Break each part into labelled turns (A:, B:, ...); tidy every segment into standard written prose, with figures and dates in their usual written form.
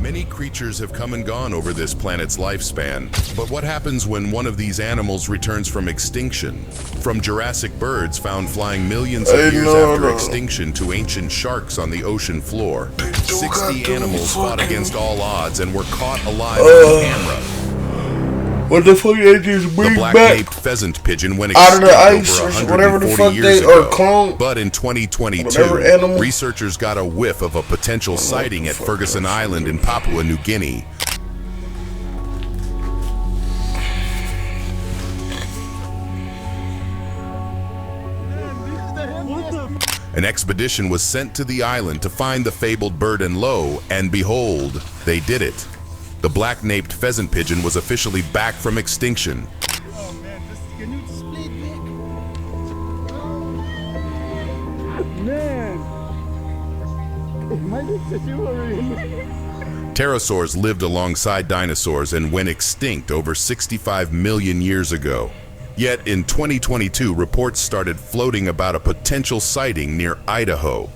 A: Many creatures have come and gone over this planet's lifespan, but what happens when one of these animals returns from extinction? From Jurassic birds found flying millions of years after extinction to ancient sharks on the ocean floor, 60 animals fought against all odds and were caught alive on camera.
B: What the fuck they just bring
A: the
B: back?
A: The black-naped pheasant pigeon went
B: out of
A: extinct
B: the ice
A: over
B: or whatever the
A: 140
B: fuck
A: years
B: they
A: ago.
B: are cloned.
A: But in 2022, researchers got a whiff of a potential sighting at Ferguson Island in Papua New Guinea. An expedition was sent to the island to find the fabled bird, and lo and behold, they did it. The black-naped pheasant pigeon was officially back from extinction.
C: Oh man, can you split it? Man,
A: Pterosaurs lived alongside dinosaurs and went extinct over 65 million years ago. Yet in 2022, reports started floating about a potential sighting near Idaho.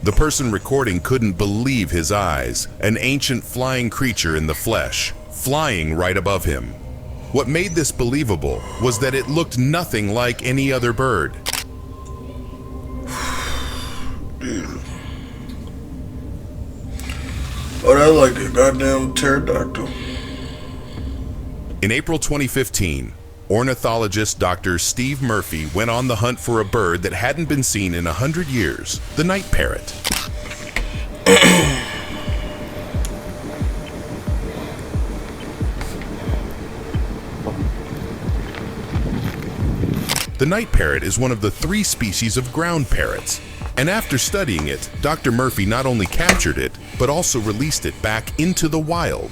A: The person recording couldn't believe his eyes. An ancient flying creature in the flesh, flying right above him. What made this believable was that it looked nothing like any other bird.
B: Oh, that's like a goddamn pterodactyl.
A: In April 2015, ornithologist Dr. Steve Murphy went on the hunt for a bird that hadn't been seen in 100 years, the night parrot. The night parrot is one of the 3 species of ground parrots, and after studying it, Dr. Murphy not only captured it, but also released it back into the wild.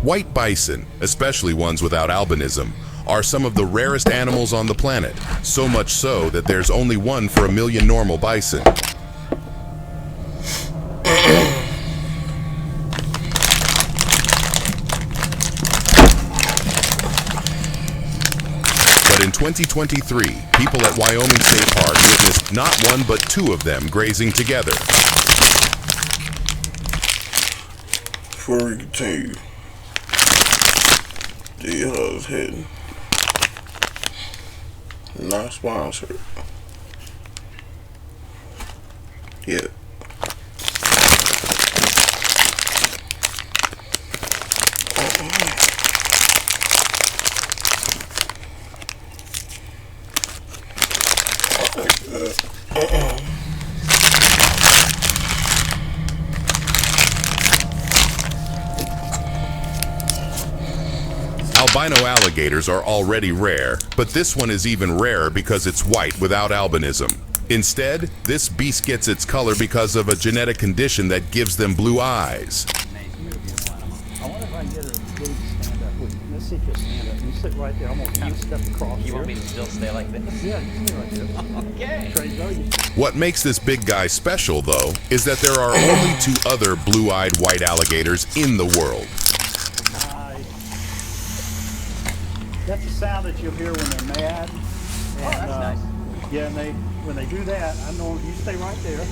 A: White bison, especially ones without albinism, are some of the rarest animals on the planet, so much so that there's only one for 1 million normal bison. But in 2023, people at Wyoming State Park witnessed not 1 but 2 of them grazing together.
B: Before we continue, the hell's hitting. Not sponsored. Yeah.
A: Albino alligators are already rare, but this one is even rarer because it's white without albinism. Instead, this beast gets its color because of a genetic condition that gives them blue eyes.
D: I wonder if I can get her to stand up. Let's see if you'll stand up. You sit right there. I'm going to kind of step across.
E: You want me to still stay like this?
D: Yeah, you stay right there.
E: Okay.
A: What makes this big guy special, though, is that there are only 2 other blue-eyed white alligators in the world.
D: That's the sound that you'll hear when they're mad. And,
E: oh, that's nice.
D: Yeah, and when they do that, I know you stay right there.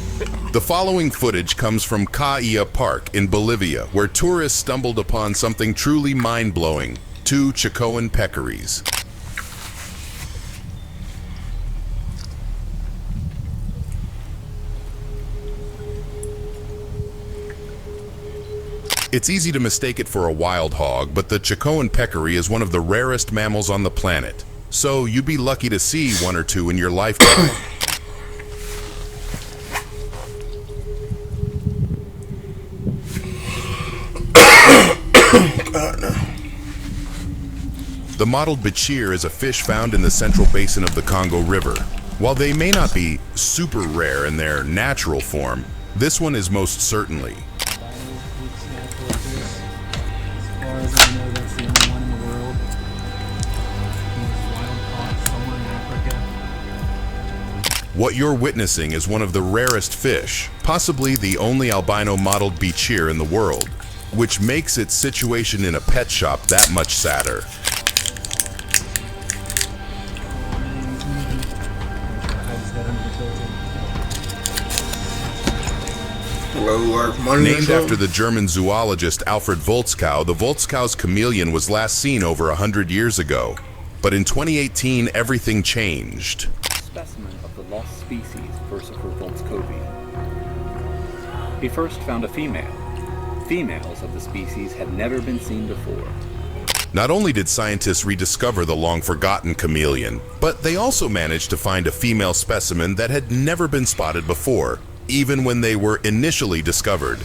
A: The following footage comes from Caia Park in Bolivia, where tourists stumbled upon something truly mind-blowing: 2 Chicoan peccaries. It's easy to mistake it for a wild hog, but the Chicoan peccary is one of the rarest mammals on the planet. So you'd be lucky to see 1 or 2 in your lifetime. The mottled bichir is a fish found in the central basin of the Congo River. While they may not be super rare in their natural form, this one is most certainly.
C: As far as I know, that's the only one in the world. He was wild caught somewhere
A: What you're witnessing is one of the rarest fish, possibly the only albino mottled bichir in the world, which makes its situation in a pet shop that much sadder. Named after the German zoologist Alfred Volzkow, the Volzkow's chameleon was last seen over 100 years ago. But in 2018, everything changed.
F: Specimen of the lost species Versifer volzkovi. He first found a female. Females of the species had never been seen before.
A: Not only did scientists rediscover the long-forgotten chameleon, but they also managed to find a female specimen that had never been spotted before, even when they were initially discovered.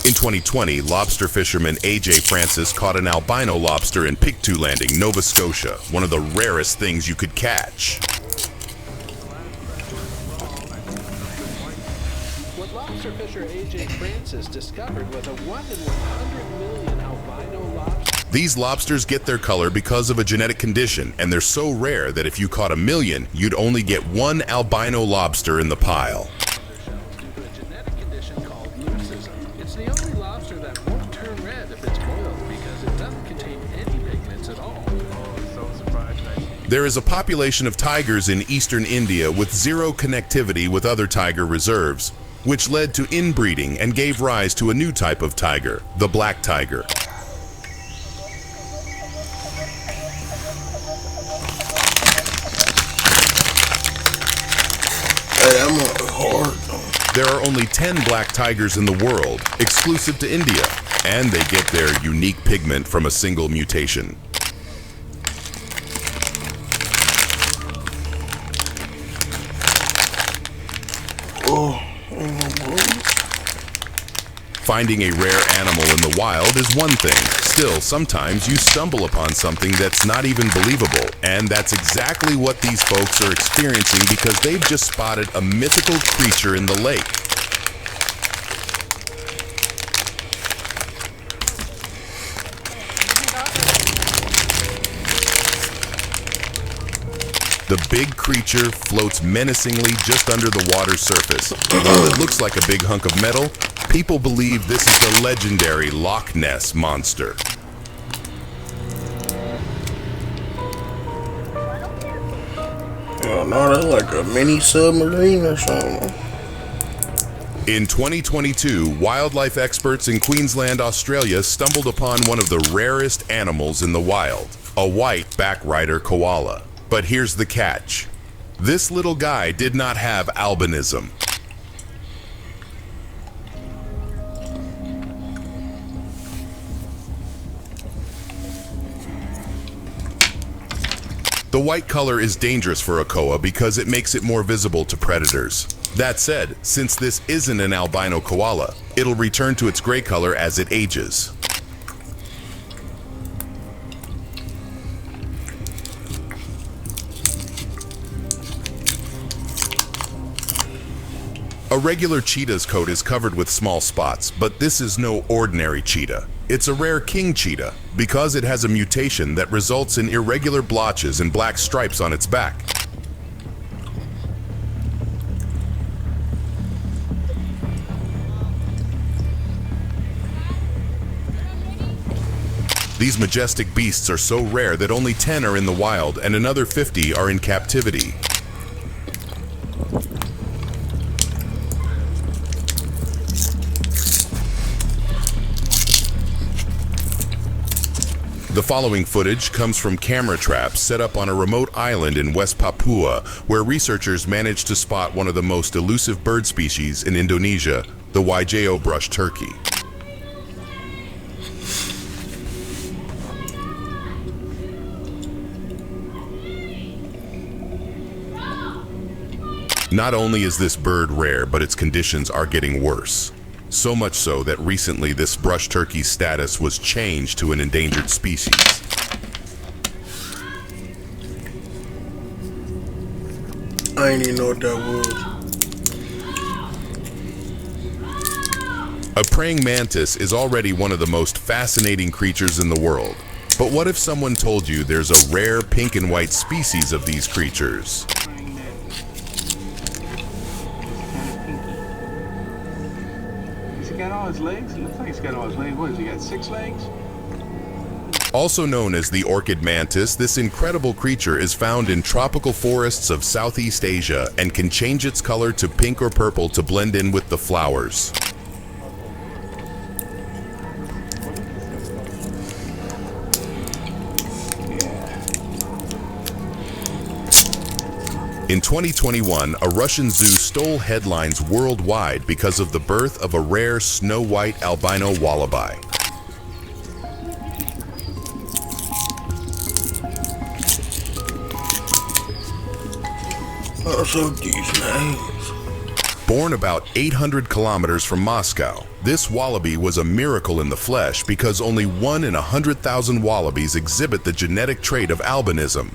A: In 2020, lobster fisherman A.J. Francis caught an albino lobster in Pictou Landing, Nova Scotia, one of the rarest things you could catch.
G: What lobster fisher A.J. Francis discovered was a 1 in 100 million albino lobster.
A: These lobsters get their color because of a genetic condition, and they're so rare that if you caught a million, you'd only get one albino lobster in the pile.
G: Due to a genetic condition called leucism. It's the only lobster that won't turn red if it's boiled because it doesn't contain any pigments at all.
A: There is a population of tigers in eastern India with zero connectivity with other tiger reserves, which led to inbreeding and gave rise to a new type of tiger, the black tiger.
B: Hey, I'm hard.
A: There are only 10 black tigers in the world, exclusive to India, and they get their unique pigment from a single mutation. Finding a rare animal in the wild is one thing. Still, sometimes you stumble upon something that's not even believable, and that's exactly what these folks are experiencing because they've just spotted a mythical creature in the lake. The big creature floats menacingly just under the water's surface. While it looks like a big hunk of metal, people believe this is the legendary Loch Ness Monster.
B: Yeah, no, that's like a mini submarine or something.
A: In 2022, wildlife experts in Queensland, Australia stumbled upon one of the rarest animals in the wild, a white backrider koala. But here's the catch. This little guy did not have albinism. The white color is dangerous for a koa because it makes it more visible to predators. That said, since this isn't an albino koala, it'll return to its gray color as it ages. A regular cheetah's coat is covered with small spots, but this is no ordinary cheetah. It's a rare king cheetah because it has a mutation that results in irregular blotches and black stripes on its back. These majestic beasts are so rare that only 10 are in the wild and another 50 are in captivity. The following footage comes from camera traps set up on a remote island in West Papua, where researchers managed to spot one of the most elusive bird species in Indonesia, the Waigeo brush turkey. Not only is this bird rare, but its conditions are getting worse. So much so that recently this brush turkey's status was changed to an endangered species.
B: I ain't even know what that was.
A: A praying mantis is already one of the most fascinating creatures in the world. But what if someone told you there's a rare pink and white species of these creatures?
C: Has he got all his legs? It looks like he's got all his legs. What has he got, 6 legs?
A: Also known as the orchid mantis, this incredible creature is found in tropical forests of Southeast Asia and can change its color to pink or purple to blend in with the flowers. In 2021, a Russian zoo stole headlines worldwide because of the birth of a rare snow-white albino wallaby.
B: What's up these names?
A: Born about 800 kilometers from Moscow, this wallaby was a miracle in the flesh because only 1 in 100,000 wallabies exhibit the genetic trait of albinism.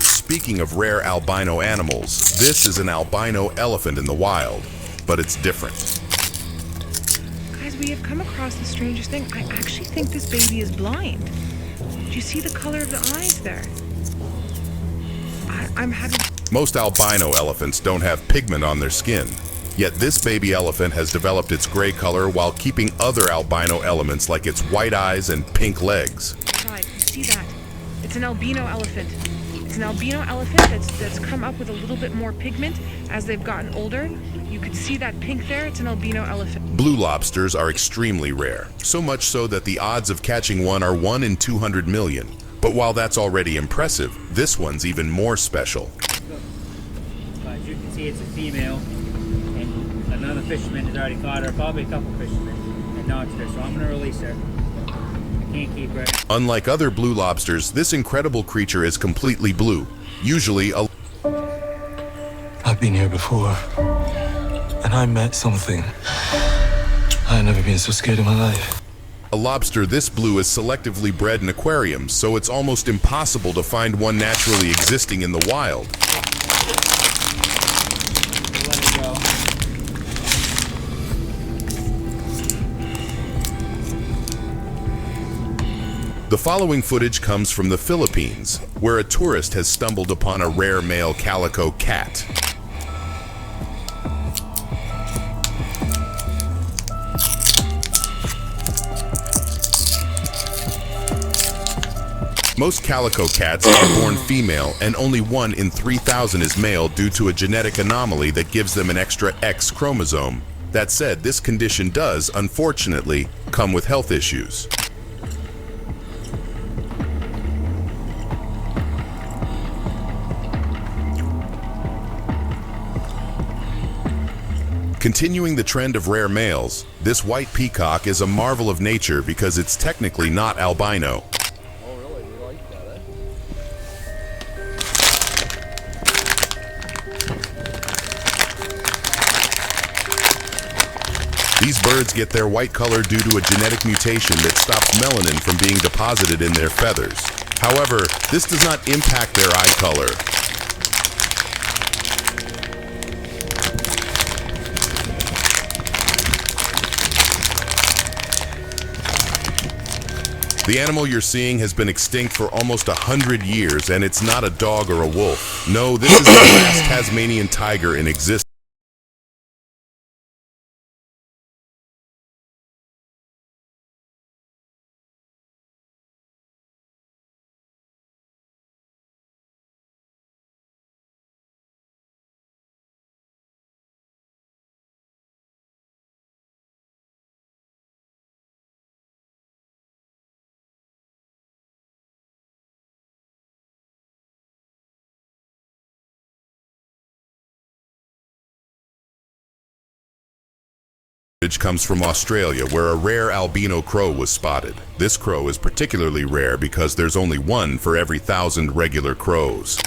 A: Speaking of rare albino animals, this is an albino elephant in the wild, but it's different.
H: Guys, we have come across the strangest thing. I actually think this baby is blind. Do you see the color of the eyes there? I'm having...
A: Most albino elephants don't have pigment on their skin, yet this baby elephant has developed its gray color while keeping other albino elements like its white eyes and pink legs.
H: God, you see that? It's an albino elephant. It's an albino elephant that's come up with a little bit more pigment as they've gotten older. You could see that pink there. It's an albino elephant.
A: Blue lobsters are extremely rare, so much so that the odds of catching one are 1 in 200 million. But while that's already impressive, this one's even more special.
I: As you can see, it's a female, and another fisherman has already caught her, probably a couple fishermen, and knocked her, so I'm going to release her. Can't keep her.
A: Unlike other blue lobsters, this incredible creature is completely blue, usually a...
J: I've been here before, and I met something. I've never been so scared in my life.
A: A lobster this blue is selectively bred in aquariums, so it's almost impossible to find one naturally existing in the wild.
I: Let it go.
A: The following footage comes from the Philippines, where a tourist has stumbled upon a rare male calico cat. Most calico cats are born female, and only 1 in 3,000 is male due to a genetic anomaly that gives them an extra X chromosome. That said, this condition does, unfortunately, come with health issues. Continuing the trend of rare males, this white peacock is a marvel of nature because it's technically not albino.
K: Oh really? We like that, eh?
A: These birds get their white color due to a genetic mutation that stops melanin from being deposited in their feathers. However, this does not impact their eye color. The animal you're seeing has been extinct for almost 100 years, and it's not a dog or a wolf. No, this is the last Tasmanian tiger in existence. Comes from Australia, where a rare albino crow was spotted. This crow is particularly rare because there's only 1 for every 1,000 regular crows.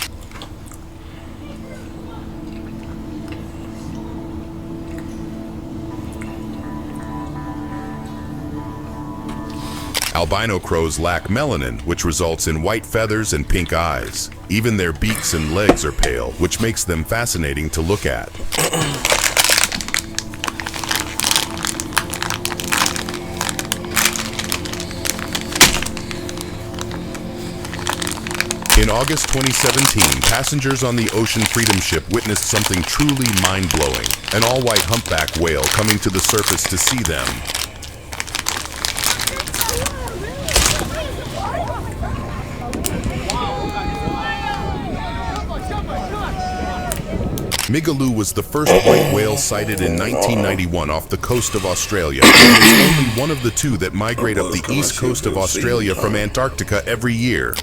A: Albino crows lack melanin, which results in white feathers and pink eyes. Even their beaks and legs are pale, which makes them fascinating to look at. In August 2017, passengers on the Ocean Freedom ship witnessed something truly mind-blowing. An all-white humpback whale coming to the surface to see them. Migaloo was the first white whale sighted in 1991 off the coast of Australia. It's only one of the two that migrate up the east coast of Australia from Antarctica every year.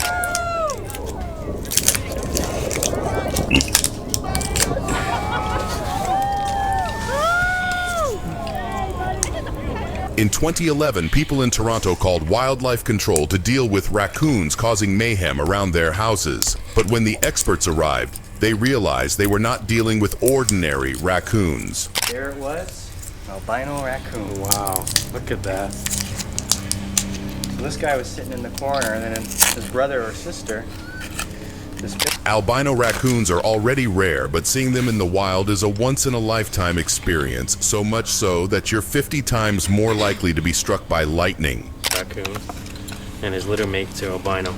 A: In 2011, people in Toronto called wildlife control to deal with raccoons causing mayhem around their houses. But when the experts arrived, they realized they were not dealing with ordinary raccoons.
E: There it was, albino raccoon.
C: Wow, look at that.
E: So this guy was sitting in the corner, and then his brother or sister.
A: Albino raccoons are already rare, but seeing them in the wild is a once-in-a-lifetime experience, so much so that you're 50 times more likely to be struck by lightning.
L: Raccoon and his litter mate to albino.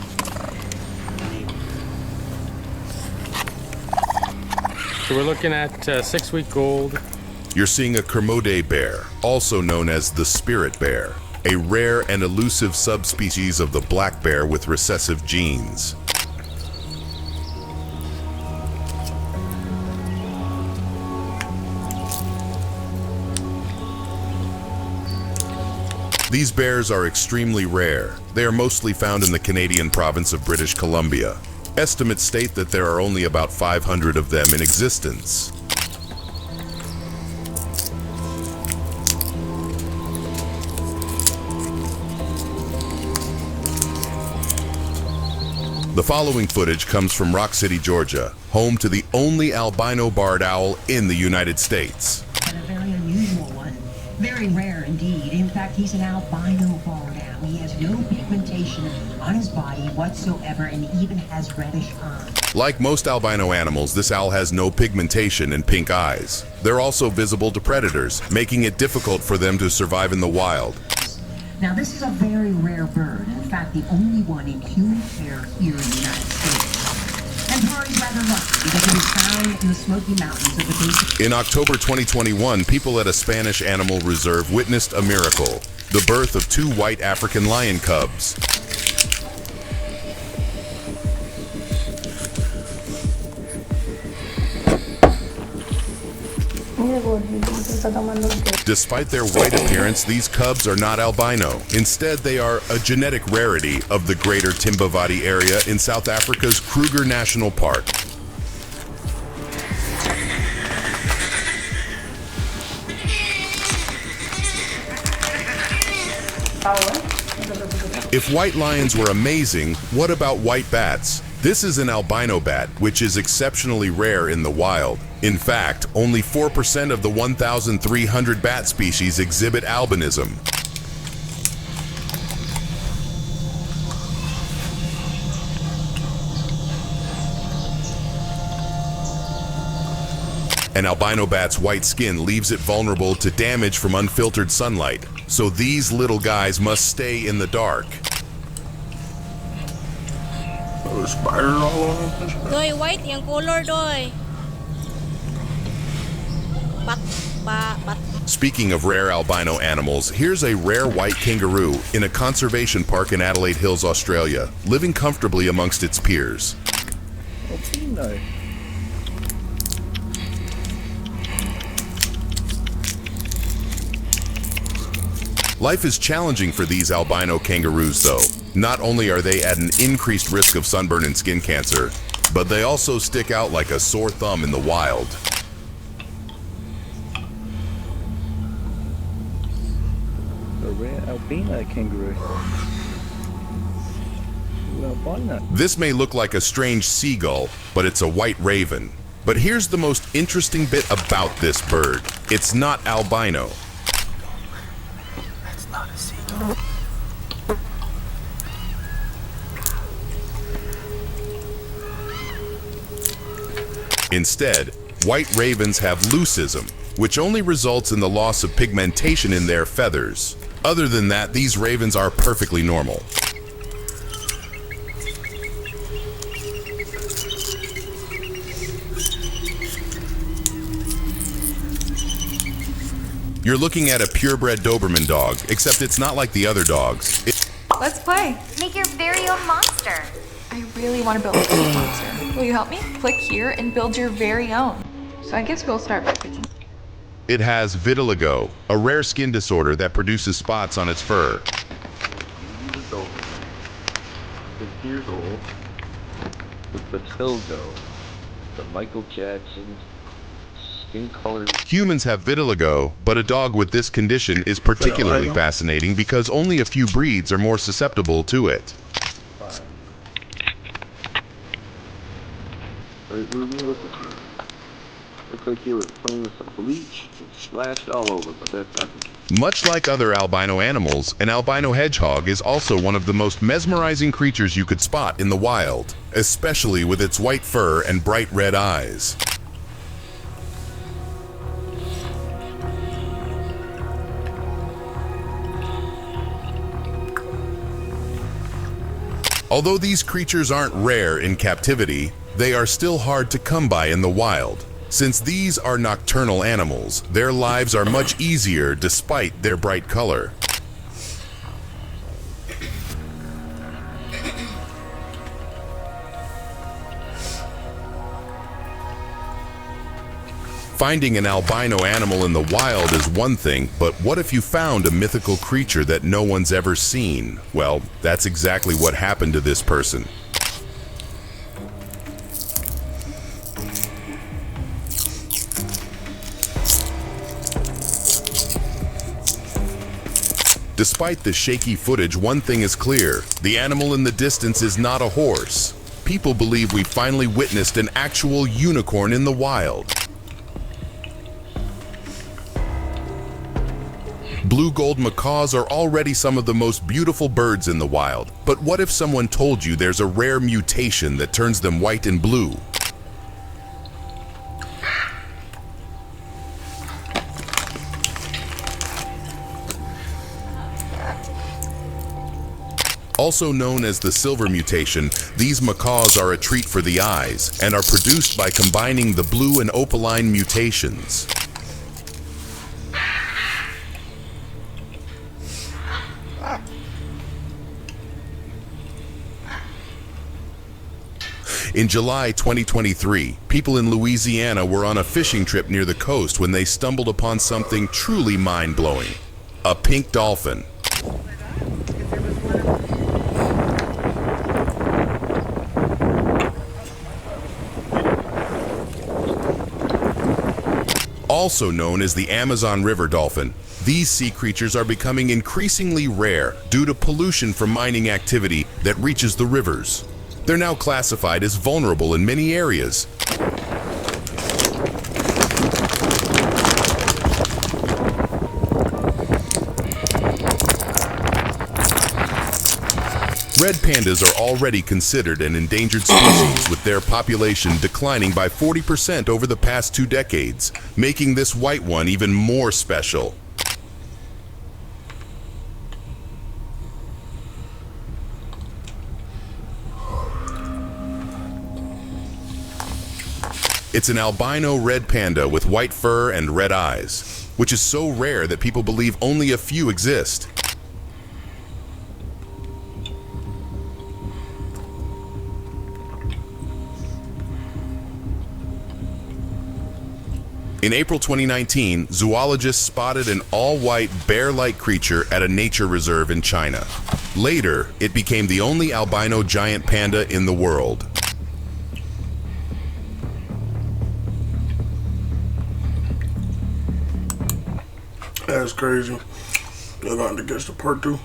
L: So we're looking at 6-week-old.
A: You're seeing a Kermode bear, also known as the spirit bear, a rare and elusive subspecies of the black bear with recessive genes. These bears are extremely rare. They are mostly found in the Canadian province of British Columbia. Estimates state that there are only about 500 of them in existence. The following footage comes from Rock City, Georgia, home to the only albino barred owl in the United States.
M: And a very unusual one. Very rare indeed. In fact, he's an albino barred owl. He has no pigmentation on his body whatsoever and even has reddish eyes.
A: Like most albino animals, this owl has no pigmentation and pink eyes. They're also visible to predators, making it difficult for them to survive in the wild.
M: Now, this is a very rare bird. In fact, the only one in human care here in the United States. And Hari's rather lucky because it is found in the Smoky Mountains of the base.
A: In October 2021, people at a Spanish animal reserve witnessed a miracle, the birth of 2 white African lion cubs. Despite their white appearance, these cubs are not albino. Instead, they are a genetic rarity of the greater Timbavati area in South Africa's Kruger National Park. If white lions were amazing, what about white bats? This is an albino bat, which is exceptionally rare in the wild. In fact, only 4% of the 1,300 bat species exhibit albinism. An albino bat's white skin leaves it vulnerable to damage from unfiltered sunlight, so these little guys must stay in the dark.
B: Spiders all over this.
N: Doy, white yung color, doy.
A: Speaking of rare albino animals, here's a rare white kangaroo in a conservation park in Adelaide Hills, Australia, living comfortably amongst its peers. Life is challenging for these albino kangaroos, though. Not only are they at an increased risk of sunburn and skin cancer, but they also stick out like a sore thumb in the wild.
F: A rare albino kangaroo. Albino.
A: This may look like a strange seagull, but it's a white raven. But here's the most interesting bit about this bird. It's not albino.
B: That's not a seagull.
A: Instead, white ravens have leucism, which only results in the loss of pigmentation in their feathers. Other than that, these ravens are perfectly normal. You're looking at a purebred Doberman dog, except it's not like the other dogs.
O: Let's play.
P: Make your very own monster.
O: I really want to build a cute monster. Will you help me? Click here and build your very own. So I guess we'll start by picking.
A: It has vitiligo, a rare skin disorder that produces spots on its fur.
K: Years old. With vitiligo, the Michael Jackson skin color.
A: Humans have vitiligo, but a dog with this condition is particularly fascinating because only a few breeds are more susceptible to it.
K: Looks like you were playing with some bleach and splashed all over, but that's not the case.
A: Much like other albino animals, an albino hedgehog is also one of the most mesmerizing creatures you could spot in the wild, especially with its white fur and bright red eyes. Although these creatures aren't rare in captivity, they are still hard to come by in the wild. Since these are nocturnal animals, their lives are much easier despite their bright color. Finding an albino animal in the wild is one thing, but what if you found a mythical creature that no one's ever seen? Well, that's exactly what happened to this person. Despite the shaky footage, one thing is clear. The animal in the distance is not a horse. People believe we finally witnessed an actual unicorn in the wild. Blue gold macaws are already some of the most beautiful birds in the wild. But what if someone told you there's a rare mutation that turns them white and blue? Also known as the silver mutation, these macaws are a treat for the eyes and are produced by combining the blue and opaline mutations. In July 2023, people in Louisiana were on a fishing trip near the coast when they stumbled upon something truly mind-blowing: a pink dolphin. Also known as the Amazon River dolphin, these sea creatures are becoming increasingly rare due to pollution from mining activity that reaches the rivers. They're now classified as vulnerable in many areas. Red pandas are already considered an endangered species, with their population declining by 40% over the past 2 decades, making this white one even more special. It's an albino red panda with white fur and red eyes, which is so rare that people believe only a few exist. In April 2019, zoologists spotted an all-white bear-like creature at a nature reserve in China. Later, it became the only albino giant panda in the world.
B: That's crazy. You're going to guess the part 2.